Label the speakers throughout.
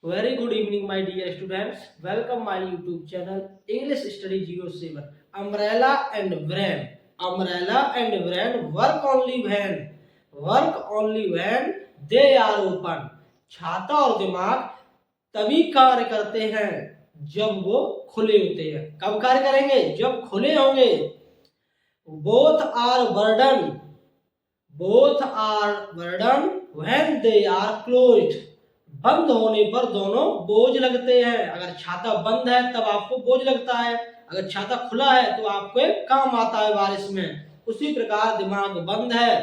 Speaker 1: Very good evening, my dear students. Welcome my YouTube channel English Study 07. Umbrella and Van. Umbrella and Van work only when they are open. छाता और दिमाग तभी कार्य करते हैं जब वो खुले होते हैं। कब कार्य करेंगे? जब खुले होंगे। Both are burden when they are closed. बंद होने पर दोनों बोझ लगते हैं। अगर छाता बंद है तब आपको बोझ लगता है, अगर छाता खुला है तो आपको काम आता है बारिश में। उसी प्रकार दिमाग बंद है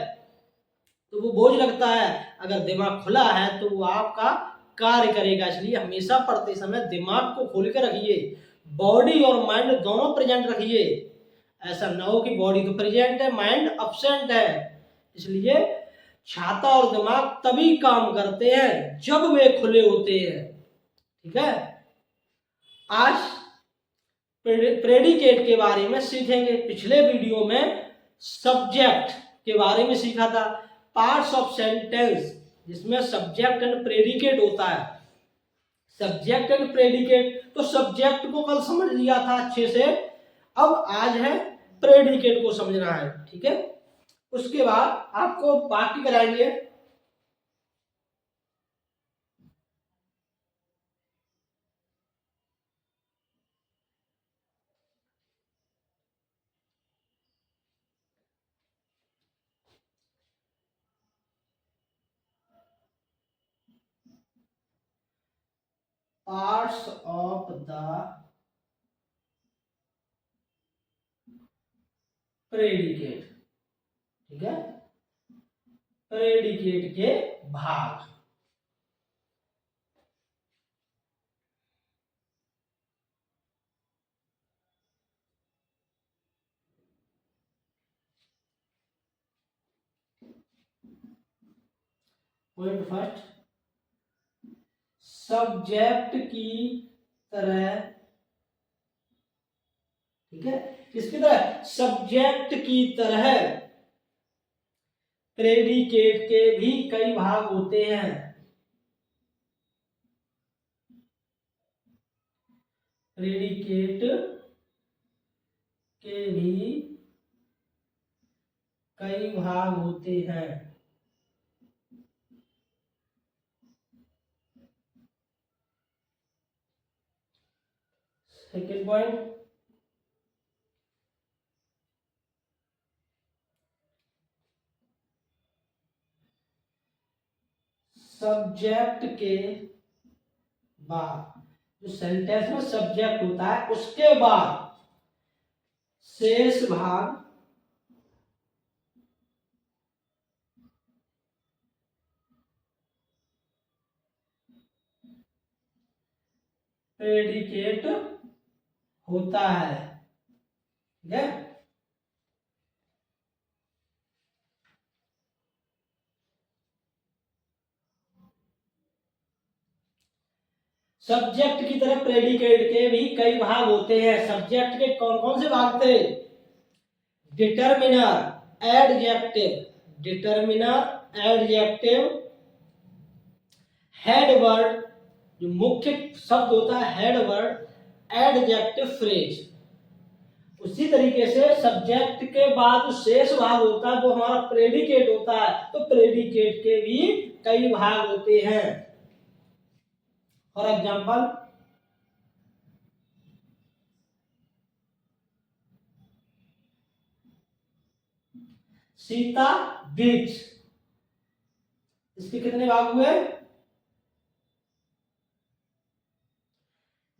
Speaker 1: तो वो बोझ लगता है, अगर दिमाग खुला है तो वो आपका कार्य करेगा। इसलिए हमेशा पढ़ते समय दिमाग को खोल कर रखिए, बॉडी और माइंड दोनों प्रेजेंट रखिए। ऐसा न हो कि बॉडी तो प्रेजेंट है, माइंड अब्सेंट है। इसलिए छाता और दिमाग तभी काम करते हैं जब वे खुले होते हैं। ठीक है, आज प्रेडिकेट के बारे में सीखेंगे। पिछले वीडियो में सब्जेक्ट के बारे में सीखा था, पार्ट्स ऑफ सेंटेंस जिसमें सब्जेक्ट एंड प्रेडिकेट होता है। सब्जेक्ट एंड प्रेडिकेट, तो सब्जेक्ट को कल समझ लिया था अच्छे से, अब आज है प्रेडिकेट को समझना है। ठीक है, उसके बाद आपको वाक्य कराएंगे। Parts of the predicate. ठीक है, प्रेडिकेट के भाग। पॉइंट फर्स्ट, सब्जेक्ट की तरह। ठीक है, किसकी तरह? सब्जेक्ट की तरह प्रेडिकेट के भी कई भाग होते हैं। प्रेडिकेट के भी कई भाग होते हैं। सेकेंड पॉइंट, सब्जेक्ट के बाद, जो सेंटेंस में सब्जेक्ट होता है उसके बाद शेष भाग प्रेडिकेट होता है। ठीक है, सब्जेक्ट की तरह प्रेडिकेट के भी कई भाग होते हैं। सब्जेक्ट के कौन कौन से भाग थे? Determiner, adjective, determiner, adjective, head word, जो मुख्य शब्द होता है हेड वर्ड, एडजेक्टिव फ्रेज। उसी तरीके से सब्जेक्ट के बाद शेष भाग होता है वो हमारा प्रेडिकेट होता है। तो प्रेडिकेट के भी कई भाग होते हैं। फॉर एग्जाम्पल, सीता बीच, इसके कितने भाग हुए?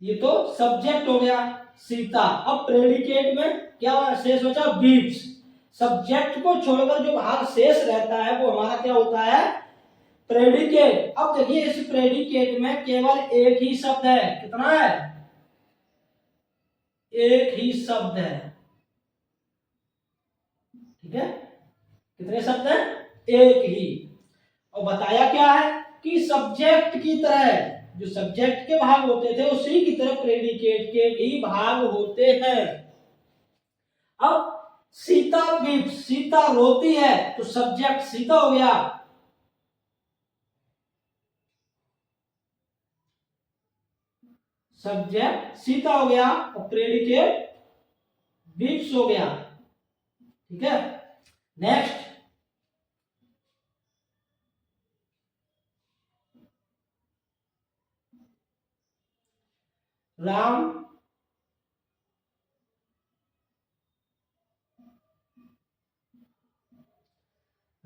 Speaker 1: ये तो सब्जेक्ट हो गया सीता। अब प्रेडिकेट में क्या शेष बचा? बीच। सब्जेक्ट को छोड़कर जो भाग शेष रहता है वो हमारा क्या होता है? प्रेडिकेट। अब देखिए, इस प्रेडिकेट में केवल एक ही शब्द है। कितना है? एक ही शब्द है। ठीक है, कितने शब्द हैं? एक ही। और बताया क्या है कि सब्जेक्ट की तरह, जो सब्जेक्ट के भाग होते थे उसी की तरह प्रेडिकेट के भी भाग होते हैं। अब सीता वीप्स, सीता रोती है, तो सब्जेक्ट सीता हो गया। सब्जेक्ट सीता हो गया और प्रेडिकेट वीक्स हो गया। ठीक है, next Ram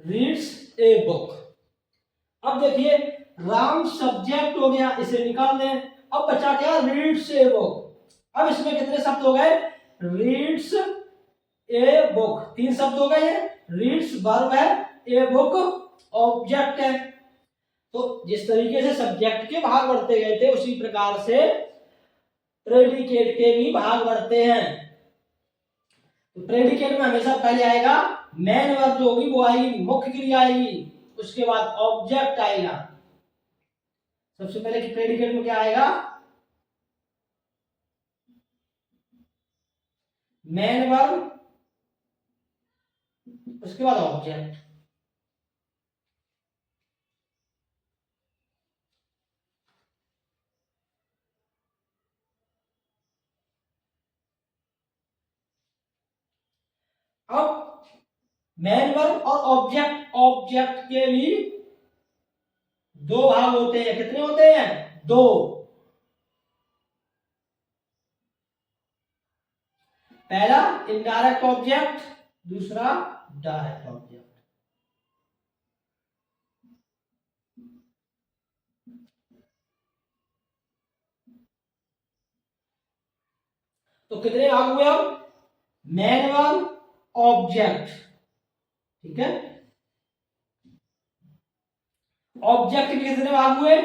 Speaker 1: reads a book. अब देखिए राम सब्जेक्ट हो गया, इसे निकाल दें। अब बचा क्या, रीड्स ए बुक। अब इसमें कितने शब्द हो गए, रीड्स ए बुक, 3 शब्द हो गए हैं। रीड्स वर्ब है, ए बुक ऑब्जेक्ट है। तो जिस तरीके से सब्जेक्ट के भाग बढ़ते गए थे उसी प्रकार से प्रेडिकेट के भी भाग बढ़ते हैं। तो प्रेडिकेट में हमेशा पहले आएगा मेन वर्ब जो होगी वो आएगी, मुख्य क्रिया आएगी, उसके बाद ऑब्जेक्ट आएगा। सबसे पहले प्रेडिकेट में क्या आएगा, मेन वर्ब, उसके बाद ऑब्जेक्ट। अब मेन वर्ब और ऑब्जेक्ट, ऑब्जेक्ट के भी 2 भाग होते हैं। कितने होते हैं, 2। पहला इनडायरेक्ट ऑब्जेक्ट, दूसरा डायरेक्ट ऑब्जेक्ट। तो कितने भाग हुए, अब मेन वर्ब ऑब्जेक्ट। ठीक है, ऑब्जेक्ट के कितने भाग हुए,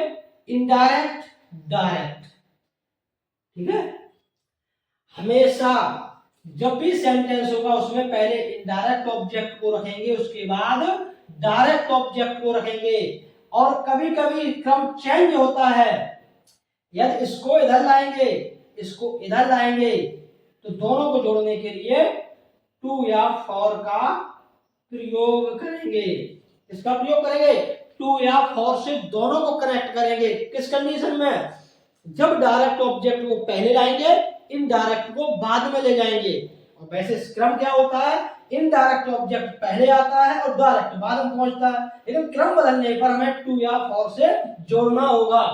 Speaker 1: इनडायरेक्ट डायरेक्ट। ठीक है, हमेशा जब भी सेंटेंस होगा उसमें पहले इनडायरेक्ट ऑब्जेक्ट को रखेंगे, उसके बाद डायरेक्ट ऑब्जेक्ट को रखेंगे। और कभी कभी क्रम चेंज होता है, यदि इसको इधर लाएंगे इसको इधर लाएंगे तो दोनों को जोड़ने के लिए टू या फॉर का प्रयोग करेंगे। इसका प्रयोग करेंगे, टू या फॉर से दोनों को कनेक्ट करेंगे। किस कंडीशन में, जब डायरेक्ट ऑब्जेक्ट को पहले लाएंगे, इनडायरेक्ट को बाद में ले जाएंगे। और वैसे क्रम क्या होता है, इनडायरेक्ट ऑब्जेक्ट पहले आता है और डायरेक्ट बाद में पहुंचता है, लेकिन क्रम बदलने पर हमें टू या फॉर से जोड़ना होगा।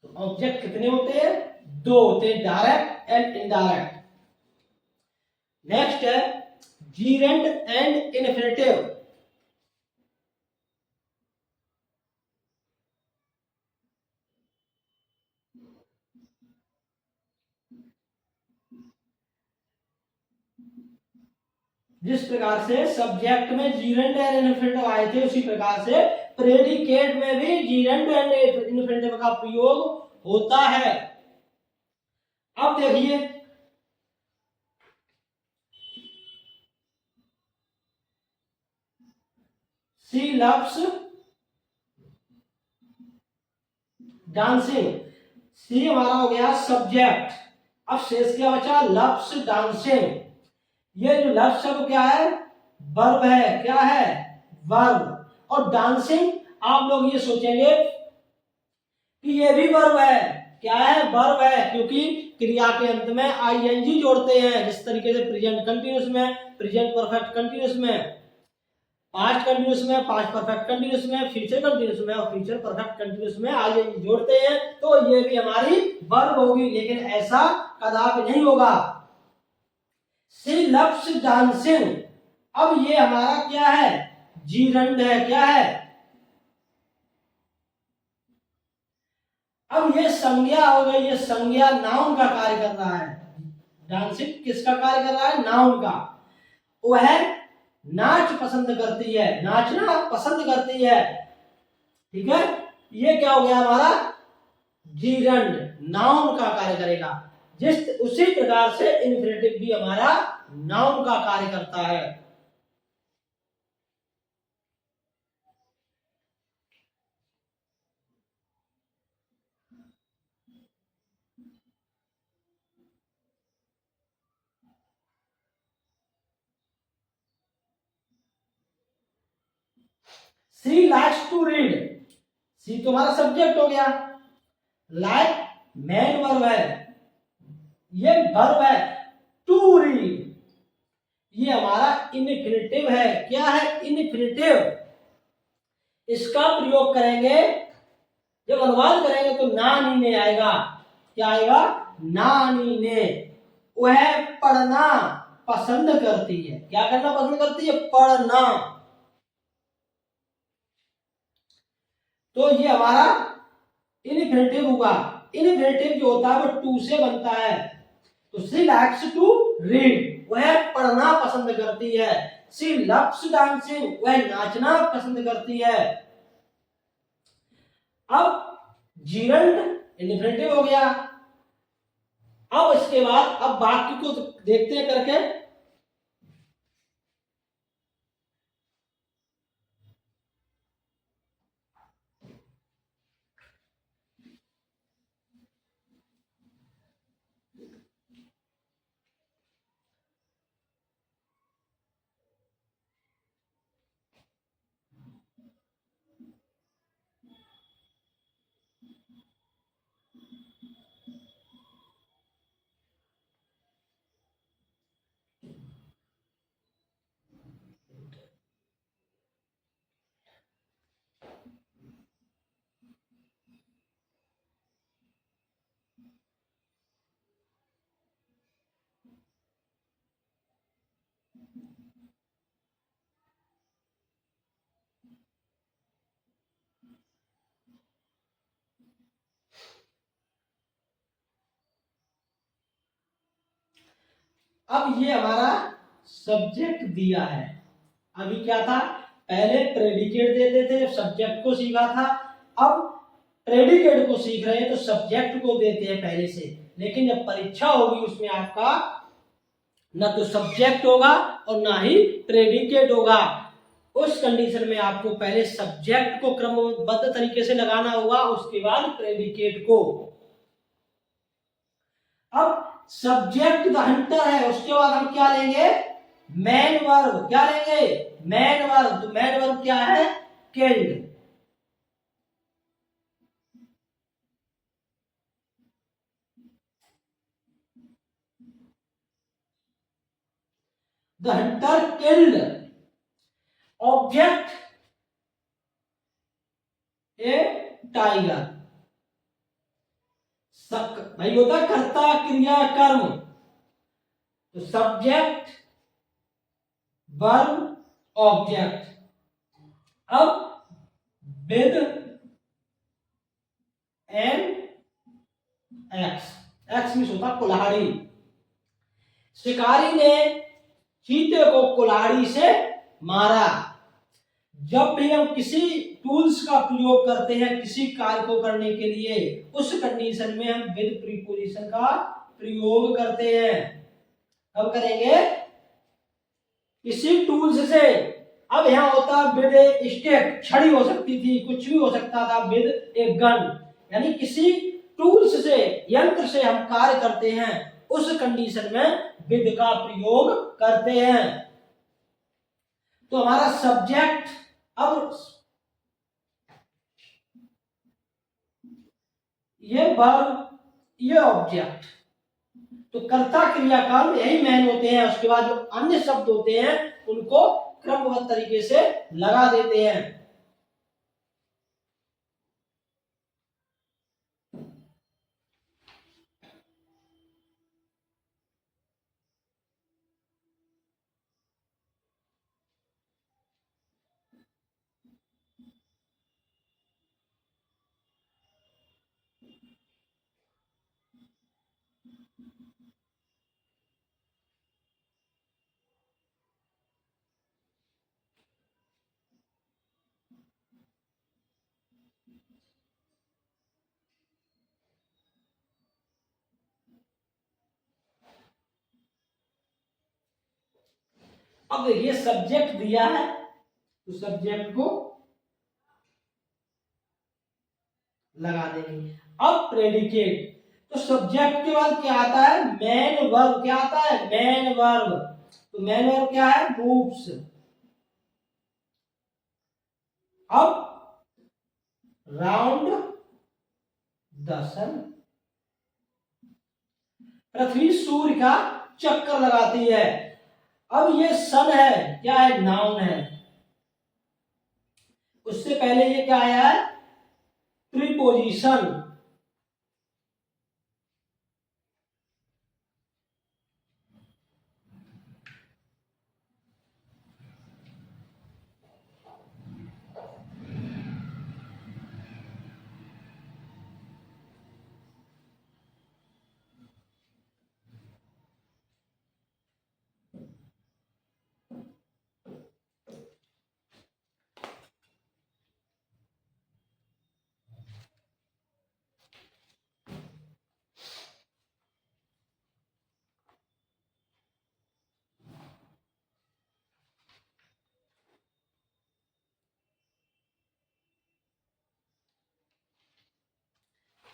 Speaker 1: ऑब्जेक्ट कितने होते हैं, 2 होते हैं, डायरेक्ट एंड इनडायरेक्ट। नेक्स्ट है जीरेंड एंड इन्फिनेटिव। जिस प्रकार से सब्जेक्ट में जीरेंड एंड इन्फिनेटिव आए थे उसी प्रकार से प्रेडिकेट में भी जीरेंड एंड इन्फिनेटिव का प्रयोग होता है। अब देखिए शी लव्स डांसिंग। सी हमारा हो गया सब्जेक्ट, अब शेष क्या बचा, लव्स डांसिंग। ये जो लव शब्द क्या है, वर्ब है, क्या है, वर्ब। और डांसिंग आप लोग ये सोचेंगे कि ये भी वर्ब है, क्या है, वर्ब है, क्योंकि क्रिया के अंत में आईएनजी जोड़ते हैं। जिस तरीके से प्रेजेंट कंटिन्यूअस में, प्रेजेंट परफेक्ट कंटिन्यूअस में, पास्ट कंटिन्यूअस में, पास्ट परफेक्ट कंटिन्यूअस में, फ्यूचर कंटिन्यूअस में और फ्यूचर परफेक्ट कंटिन्यूअस में आईएनजी जोड़ते हैं, तो ये भी हमारी वर्ब होगी। लेकिन ऐसा कदापि नहीं होगा। शी लव्स डांसिंग, अब ये हमारा क्या है, जीरंड है, क्या है। अब ये संज्ञा हो गई, ये संज्ञा नाउन का कार्य कर रहा है। डांसिंग किसका कार्य कर रहा है, नाउन का। वह नाच पसंद करती है, नाचना पसंद करती है। ठीक है, ये क्या हो गया हमारा, जीरंड नाउन का कार्य करेगा। जिस उसी प्रकार से इन्फिनेटिव भी हमारा नाउन का कार्य करता है। सी लाइक्स टू रीड, सी तुम्हारा सब्जेक्ट हो गया, लाइक मैन वर्ब है, ये वर्ब है, टू रीड ये हमारा इन्फिनेटिव है। क्या है? इन्फिनेटिव। इसका प्रयोग करेंगे, जब अनुवाद करेंगे तो ना नीने आएगा। क्या आएगा? ना नीने। वह पढ़ना पसंद करती है। क्या करना पसंद करती है? पढ़ना। तो ये हमारा इन्फिनेटिव होगा। इन्फिनेटिव जो होता है वो टू से बनता है। तो शी लाइक्स टू रीड, वह पढ़ना पसंद करती है। शी लव्स डांसिंग, वह नाचना पसंद करती है। अब जीरंड इन्फिनेटिव हो गया। अब इसके बाद अब बाकी को देखते हैं करके। अब ये हमारा सब्जेक्ट दिया है। अभी क्या था? पहले प्रेडिकेट देते थे जब सब्जेक्ट को सीखा था। अब प्रेडिकेट को सीख रहे हैं तो सब्जेक्ट को देते हैं पहले से। लेकिन जब परीक्षा होगी उसमें आपका ना तो सब्जेक्ट होगा और ना ही प्रेडिकेट होगा। उस कंडीशन में आपको पहले सब्जेक्ट को क्रमबद्ध तरीके से लगाना होगा, उसके बाद प्रेडिकेट को। अब सब्जेक्ट द हंटर है, उसके बाद हम क्या लेंगे? Main verb. क्या लेंगे? Main verb. तो मैन वर्ब क्या है? Killed. The hunter killed. Object a tiger. भाई होता कर्ता क्रिया कर्म। तो सब्जेक्ट वर्ब ऑब्जेक्ट। अब with an axe, axe means होता कुल्हाड़ी। शिकारी ने चीते को कुल्हाड़ी से मारा। जब भी हम किसी टूल्स का प्रयोग करते हैं किसी कार्य को करने के लिए, उस कंडीशन में हम विद प्रीपोजिशन का प्रयोग करते हैं। कब करेंगे? किसी टूल्स से। अब यहां होता विद ए स्टिक, छड़ी हो सकती थी, कुछ भी हो सकता था। विद ए गन, यानी किसी टूल्स से, यंत्र से हम कार्य करते हैं, उस कंडीशन में विद का प्रयोग करते हैं। तो हमारा सब्जेक्ट, अब ये वर्ब, ये ऑब्जेक्ट, तो कर्ता क्रिया कर्म यही मेन होते हैं। उसके बाद जो अन्य शब्द होते हैं उनको क्रमबद्ध तरीके से लगा देते हैं। अब देखिए सब्जेक्ट दिया है तो सब्जेक्ट को लगा देंगे। अब प्रेडिकेट, तो सब्जेक्ट के बाद क्या आता है, मेन वर्ब। क्या आता है, मेन वर्ब। तो मेन वर्ब क्या है, मूव्स। अब राउंड द सन, पृथ्वी सूर्य का चक्कर लगाती है। अब ये सन है, क्या है, नाउन है। उससे पहले ये क्या आया है, प्रीपोजिशन।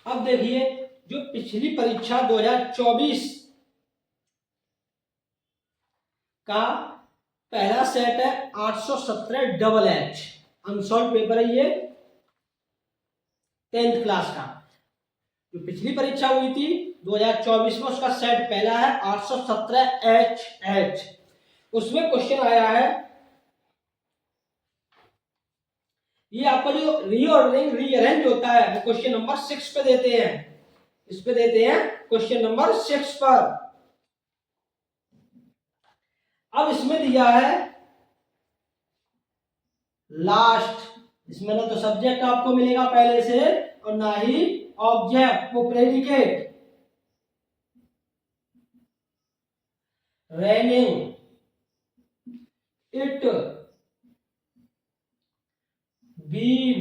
Speaker 1: अब देखिए जो पिछली परीक्षा 2024 का पहला सेट है 817 डबल एच अनसॉल्व पेपर है, ये 10th क्लास का। जो पिछली परीक्षा हुई थी 2024 में, उसका सेट पहला है 817 एच। उसमें क्वेश्चन आया है, ये आपका जो रीऑर्डरिंग रीअरेंज होता है वो क्वेश्चन नंबर 6 पे देते हैं। इस पे देते हैं क्वेश्चन नंबर 6 पर। अब इसमें दिया है लास्ट, इसमें ना तो सब्जेक्ट आपको मिलेगा पहले से और ना ही ऑब्जेक्ट, वो predicate. Raining, it, been,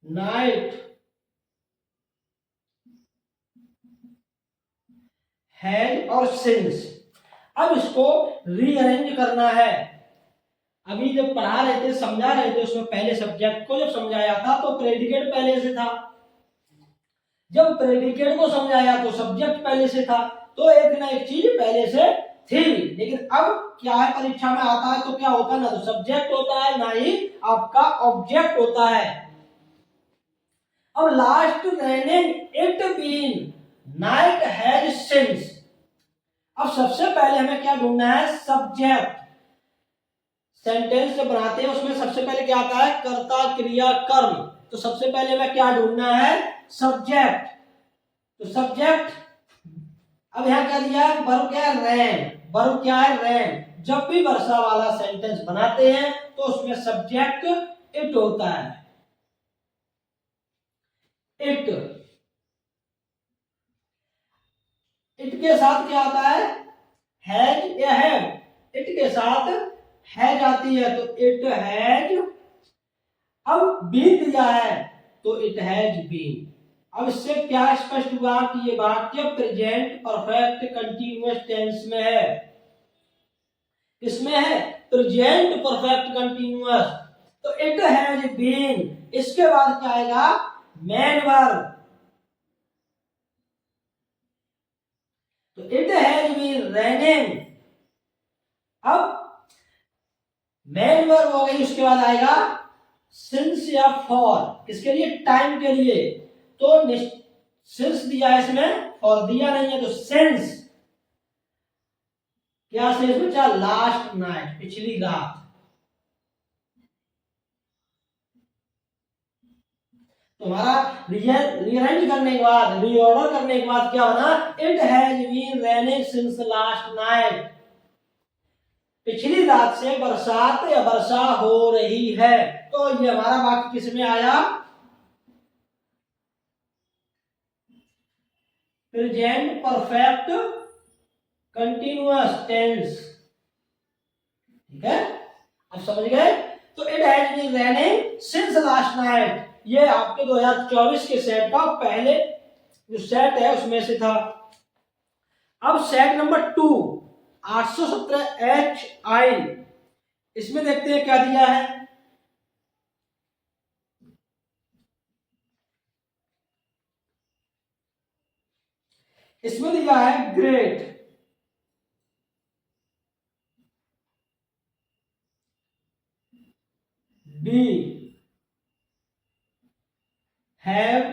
Speaker 1: night, has और सिंस। अब इसको रीअरेंज करना है। अभी जब पढ़ा रहे थे, समझा रहे थे, उसमें पहले सब्जेक्ट को जब समझाया था तो प्रेडिकेट पहले से था। जब प्रेडिकेट को समझाया तो सब्जेक्ट पहले से था। तो एक ना एक चीज पहले से थी। लेकिन अब क्या है, परीक्षा में आता है तो क्या होता है, ना तो सब्जेक्ट होता है ना ही आपका ऑब्जेक्ट होता है। अब last, raining, it, been, night, has, since. अब सबसे पहले हमें क्या ढूंढना है, सब्जेक्ट। सेंटेंस जब बनाते हैं उसमें सबसे पहले क्या आता है, कर्ता, क्रिया, कर्म। तो सबसे पहले हमें क्या ढूंढना है, सब्जेक्ट। तो सब्जेक्ट, अब यहां क्या दिया है, वर्ब क्या है, रैन। वर्ब क्या है, रैन। जब भी वर्षा वाला सेंटेंस बनाते हैं तो उसमें सब्जेक्ट इट होता है, इट। इट के साथ क्या आता है, हैज या हैव। इट के साथ हैज आती है तो इट हैज। अब बीन दिया है तो इट हैज बीन। अब इससे क्या स्पष्ट हुआ कि ये वाक्य प्रेजेंट परफेक्ट कंटीन्यूअस टेंस में है। किसमें है, प्रेजेंट परफेक्ट कंटीन्यूअस। तो इट हैज बीन, इसके बाद क्या आएगा, मेन वर्ब। तो इट हैज बीन रेनिंग। अब मेन वर्ब हो गई, उसके बाद आएगा सिंस या फॉर, किसके लिए, टाइम के लिए। तो सिंस दिया है इसमें, फॉर दिया नहीं है, तो सिंस क्या से बचा, लास्ट नाइट, पिछली रात। तुम्हारा रीअरेंज करने के बाद, रीऑर्डर करने के बाद क्या बना, it has been raining since last night. पिछली रात से बरसात या वर्षा हो रही है। तो ये हमारा वाक्य किस में आया, प्रेजेंट परफेक्ट कंटीन्यूअस टेंस। ठीक है, अब समझ गए। तो it has been raining since last night, ये आपके 2024 के सेट का पहले जो सेट है उसमें से था। अब सेट नंबर 2, 817HI, इसमें देखते हैं क्या दिया है। इसमें दिया है great, be have,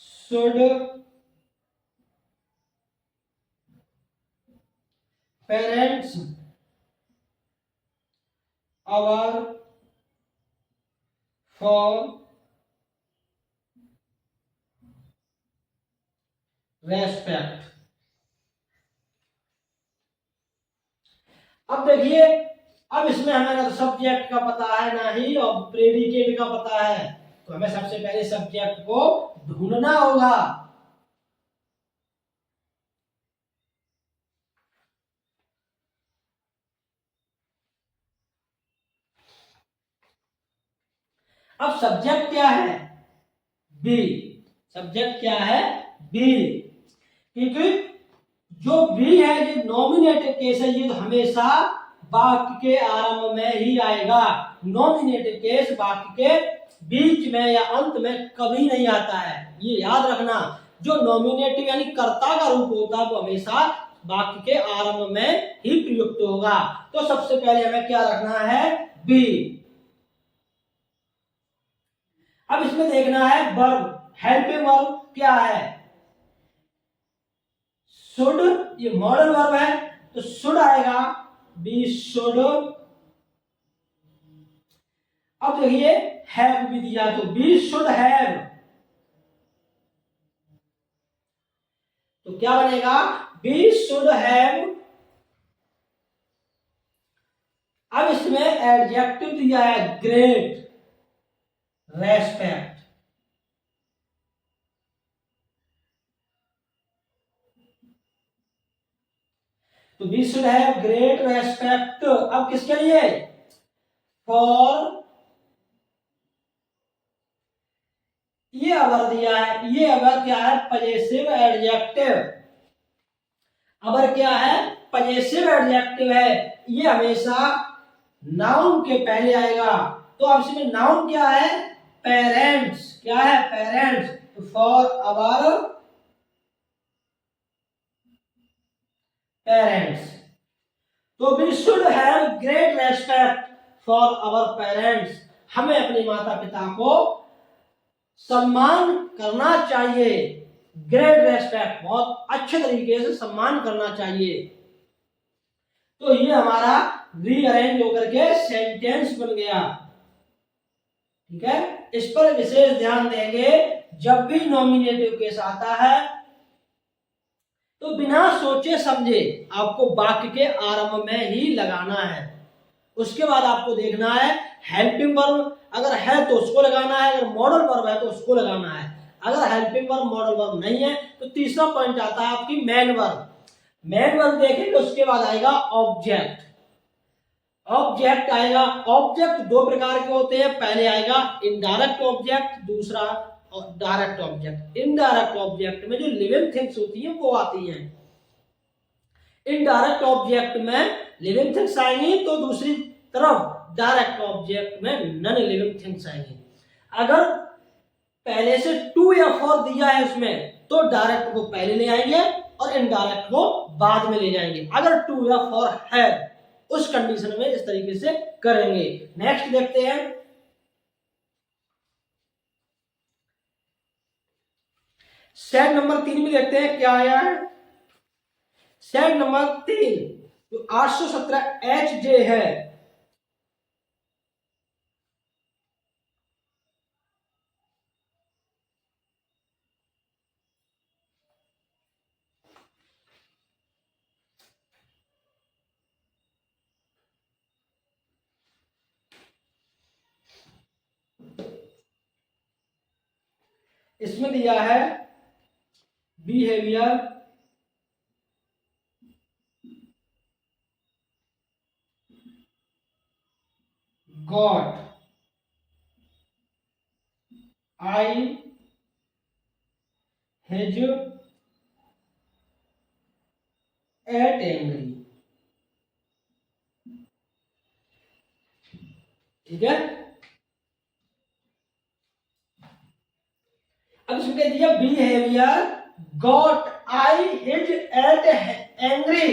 Speaker 1: should, parents, our, for, respect. अब देखिए, अब इसमें हमें ना सब्जेक्ट का पता है ना ही और प्रेडिकेट का पता है, तो हमें सबसे पहले सब्जेक्ट को ढूंढना होगा। अब सब्जेक्ट क्या है, बी। सब्जेक्ट क्या है, बी। क्योंकि जो बी है ये नॉमिनेटिव केस है, ये तो हमेशा वाक्य के आरंभ में ही आएगा। नॉमिनेटिव केस वाक्य के बीच में या अंत में कभी नहीं आता है, ये याद रखना। जो नॉमिनेटिव यानी कर्ता का रूप होता है वो हमेशा वाक्य के आरंभ में ही प्रयुक्त होगा। तो सबसे पहले हमें क्या रखना है, बी। अब इसमें देखना है वर्ब, हेल्पिंग वर्ब क्या है, शुड, ये मॉडल वर्ब है तो शुड आएगा, बी शुड। अब देखिए हैव भी दिया तो बी शुड हैव, तो क्या बनेगा, बी शुड हैव। अब इसमें एडजेक्टिव दिया है ग्रेट, रेस्पेक्ट, तो be should have great respect. अब किसके लिए, फॉर, ये अवर दिया है, ये अवर क्या है, पजेसिव एडजेक्टिव। अवर क्या है, पजेसिव एडजेक्टिव है, ये हमेशा नाउन के पहले आएगा। तो अब इसमें नाउन क्या है, पेरेंट्स, क्या है, पेरेंट्स, तो फॉर अवर पेरेंट्स। तो we should have great respect for our parents, हमें अपने माता पिता को सम्मान करना चाहिए। ग्रेट रेस्पेक्ट, बहुत अच्छे तरीके से सम्मान करना चाहिए। तो ये हमारा रीअरेंज होकर के सेंटेंस बन गया। ठीक है, इस पर विशेष ध्यान देंगे। जब भी नॉमिनेटिव केस आता है तो बिना सोचे समझे आपको वाक्य के आरंभ में ही लगाना है। उसके बाद आपको देखना है हेल्पिंग वर्ब अगर है तो उसको लगाना है, अगर मॉडल वर्ब है तो उसको लगाना है। अगर हेल्पिंग वर्ब मॉडल वर्ब नहीं है तो तीसरा पॉइंट आता है आपकी मेन वर्ब। मेन वर्ब देखेंगे उसके बाद आएगा ऑब्जेक्ट। ऑब्जेक्ट आएगा, ऑब्जेक्ट दो प्रकार के होते हैं, पहले आएगा इनडायरेक्ट ऑब्जेक्ट, दूसरा डायरेक्ट ऑब्जेक्ट। इनडायरेक्ट ऑब्जेक्ट में जो लिविंग थिंग्स होती हैं वो आती हैं। इनडायरेक्ट ऑब्जेक्ट में लिविंग थिंग्स आएंगी तो दूसरी तरफ डायरेक्ट ऑब्जेक्ट में नॉन लिविंग थिंग्स आएंगी। अगर पहले से टू या फोर दिया है उसमें तो डायरेक्ट को पहले ले आएंगे और इनडायरेक्ट को बाद में ले जाएंगे। अगर टू या फोर है उस कंडीशन में इस तरीके से करेंगे। नेक्स्ट देखते हैं, सेट नंबर 3 में देखते हैं क्या आया है। सेट नंबर 3 जो 817HJ है, इसमें दिया है behaviour, got, I, his, at angry, ठीक है। अब इसमें कह दिया behaviour got I his at angry.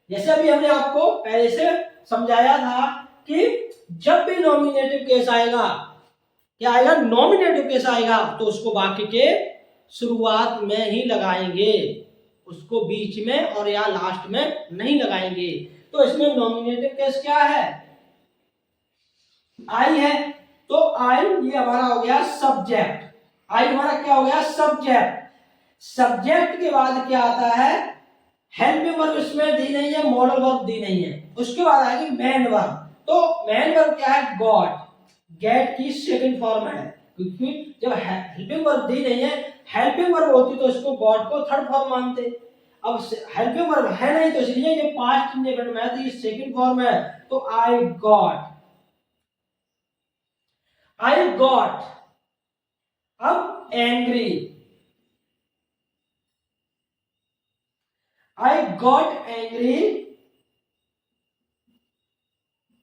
Speaker 1: जैसे अभी हमने आपको पहले से समझाया था कि जब भी नॉमिनेटिव केस आएगा, क्या आएगा, नॉमिनेटिव केस आएगा, तो उसको वाक्य के शुरुआत में ही लगाएंगे, उसको बीच में और या लास्ट में नहीं लगाएंगे। तो इसमें नॉमिनेटिव केस क्या है, आई है, तो आई ये हमारा हो गया सब्जेक्ट, आई हमारा क्या हो गया, सब्जेक्ट। सब्जेक्ट के बाद क्या आता है, हेल्पिंग वर्ब इसमें दी नहीं है, मॉडल वर्ब दी नहीं है, उसके बाद आएगी मेन वर्ब। तो मेन वर्ब क्या है, गॉट, गेट की सेकंड फॉर्म है, क्योंकि जब हेल्पिंग वर्ब दी नहीं है, हेल्पिंग वर्ब होती तो इसको गॉट को थर्ड फॉर्म मानते। अब हेल्पिंग वर्ब है नहीं, तो इसलिए ये पास्ट इंडेफिनिट में है, तो ये सेकंड फॉर्म है, तो आई गॉट, आई गॉट। अब angry, I got angry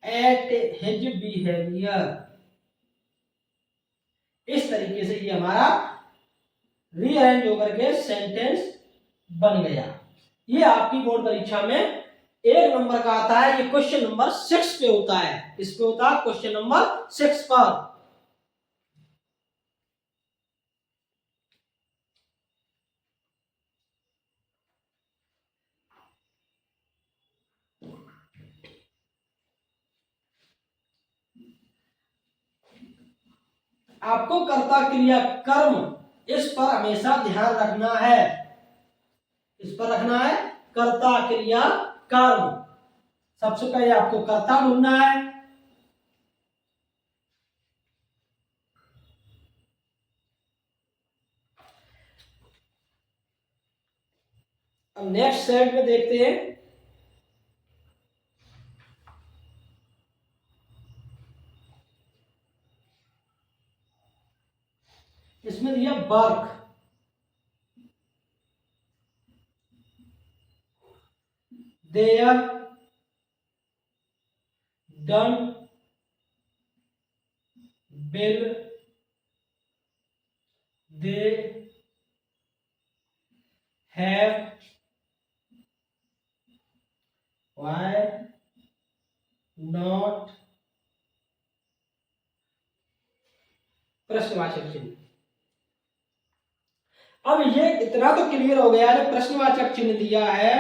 Speaker 1: at his behaviour. इस तरीके से ये हमारा रीअरेंज होकर के सेंटेंस बन गया। ये आपकी बोर्ड परीक्षा में 1 नंबर का आता है, ये क्वेश्चन नंबर 6 पे होता है, इस पे होता है क्वेश्चन नंबर 6 पर। आपको कर्ता क्रिया कर्म इस पर हमेशा ध्यान रखना है, इस पर रखना है, कर्ता क्रिया कर्म। सबसे पहले आपको कर्ता ढूंढना है, अब नेक्स्ट स्लाइड में देखते हैं। इसमें दिया work, their, done, will, they, have, why, not, प्रश्नवाचक चिन्ह। अब ये इतना तो क्लियर हो गया है, प्रश्नवाचक चिन्ह दिया है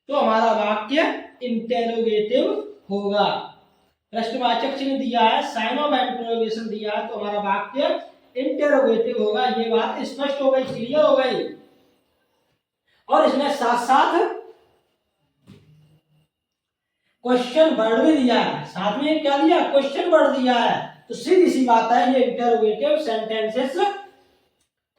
Speaker 1: तो हमारा वाक्य इंटेरोगेटिव होगा। प्रश्नवाचक चिन्ह दिया है, साइन ऑफ इंटरोगेशन दिया है, तो हमारा वाक्य इंटेरोगेटिव होगा। ये बात स्पष्ट हो गई, क्लियर हो गई। और इसमें साथ साथ क्वेश्चन वर्ड भी दिया है, साथ में क्या दिया, क्वेश्चन वर्ड दिया है। तो सीधी सी बात है, ये इंटेरोगेटिव सेंटेंसेस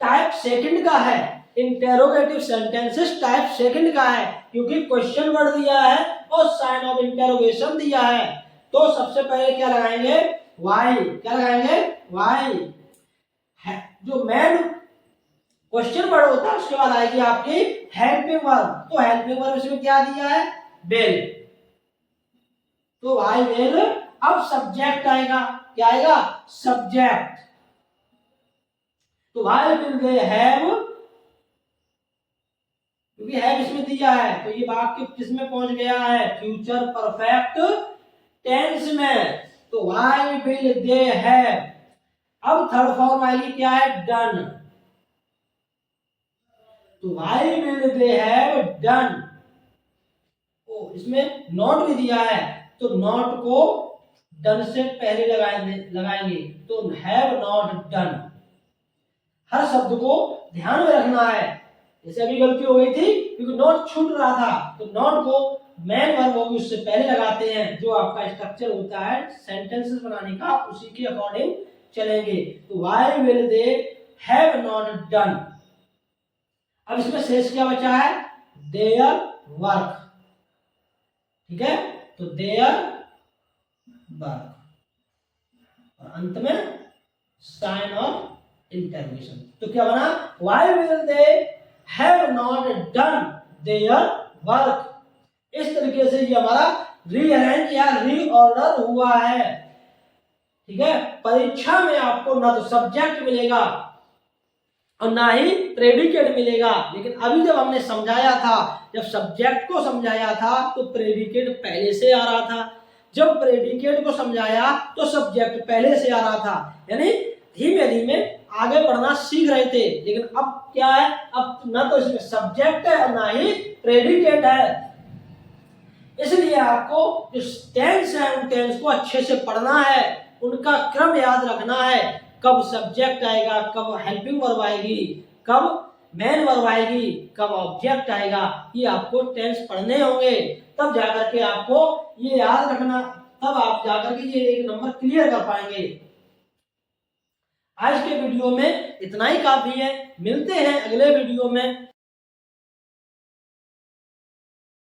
Speaker 1: टाइप सेकंड का है, इंटेरोगेटिव सेंटेंसेस टाइप सेकंड का है, क्योंकि क्वेश्चन वर्ड दिया है और साइन ऑफ इंटेरोगेशन दिया है। तो सबसे पहले क्या लगाएंगे, वाई, क्या लगाएंगे, वाई। जो मेन क्वेश्चन वर्ड होता है उसके बाद आएगी आपकी हेल्पिंग वर्ब। तो हेल्पिंग वर्ब इसमें क्या दिया है, विल, तो वाई विल। अब सब्जेक्ट आएगा, क्या आएगा, सब्जेक्ट, तो वाई विल दे हैव, क्योंकि हैव इसमें दिया है, तो ये वाक्य किसमें पहुंच गया है, फ्यूचर परफेक्ट टेंस में। तो वाई विल दे हैव। अब थर्ड फॉर्म आएगी, क्या है, डन, तो why will they have done. ओ, इसमें नॉट भी दिया है, तो नॉट को डन से पहले लगाएंगे, तो हैव नॉट डन। हर शब्द को ध्यान में रखना है। जैसे अभी गलती हो गई थी, क्योंकि नॉट छूट रहा था, तो नॉट को मेन वर्ब होगी उससे पहले लगाते हैं। जो आपका स्ट्रक्चर होता है सेंटेंसेस बनाने का, उसी के अकॉर्डिंग चलेंगे। तो why will they have not done. अब इसमें शेष क्या बचा है, देयर वर्क, ठीक है, तो देयर वर्क, और अंत में साइन ऑफ इंटरोगेशन। तो क्या बना, why will they have not done their work. इस तरीके से ये हमारा रीअरेंज या रीऑर्डर हुआ है। ठीक है, परीक्षा में आपको ना तो सब्जेक्ट मिलेगा और ना ही प्रेडिकेट मिलेगा। लेकिन अभी जब हमने समझाया था, जब सब्जेक्ट को समझाया था तो प्रेडिकेट पहले से आ रहा था, जब प्रेडिकेट को समझाया तो सब्जेक्ट पहले से आ रहा था। यानी धीमे धीमे आगे बढ़ना सीख रहे थे। लेकिन अब क्या है, अब ना तो इसमें सब्जेक्ट है और ना ही प्रेडिकेट है। इसलिए आपको जो टेंस है उन टेंस को अच्छे से पढ़ना है, उनका क्रम याद रखना है। कब सब्जेक्ट आएगा, कब हेल्पिंग वर्ब आएगी, कब मेन वर्ब आएगी, कब ऑब्जेक्ट आएगा, ये आपको टेंस पढ़ने होंगे। तब जाकर के आपको ये याद रखना, तब आप जाकर के ये एक नंबर क्लियर कर पाएंगे। आज के वीडियो में इतना ही काफी है। मिलते हैं अगले वीडियो में।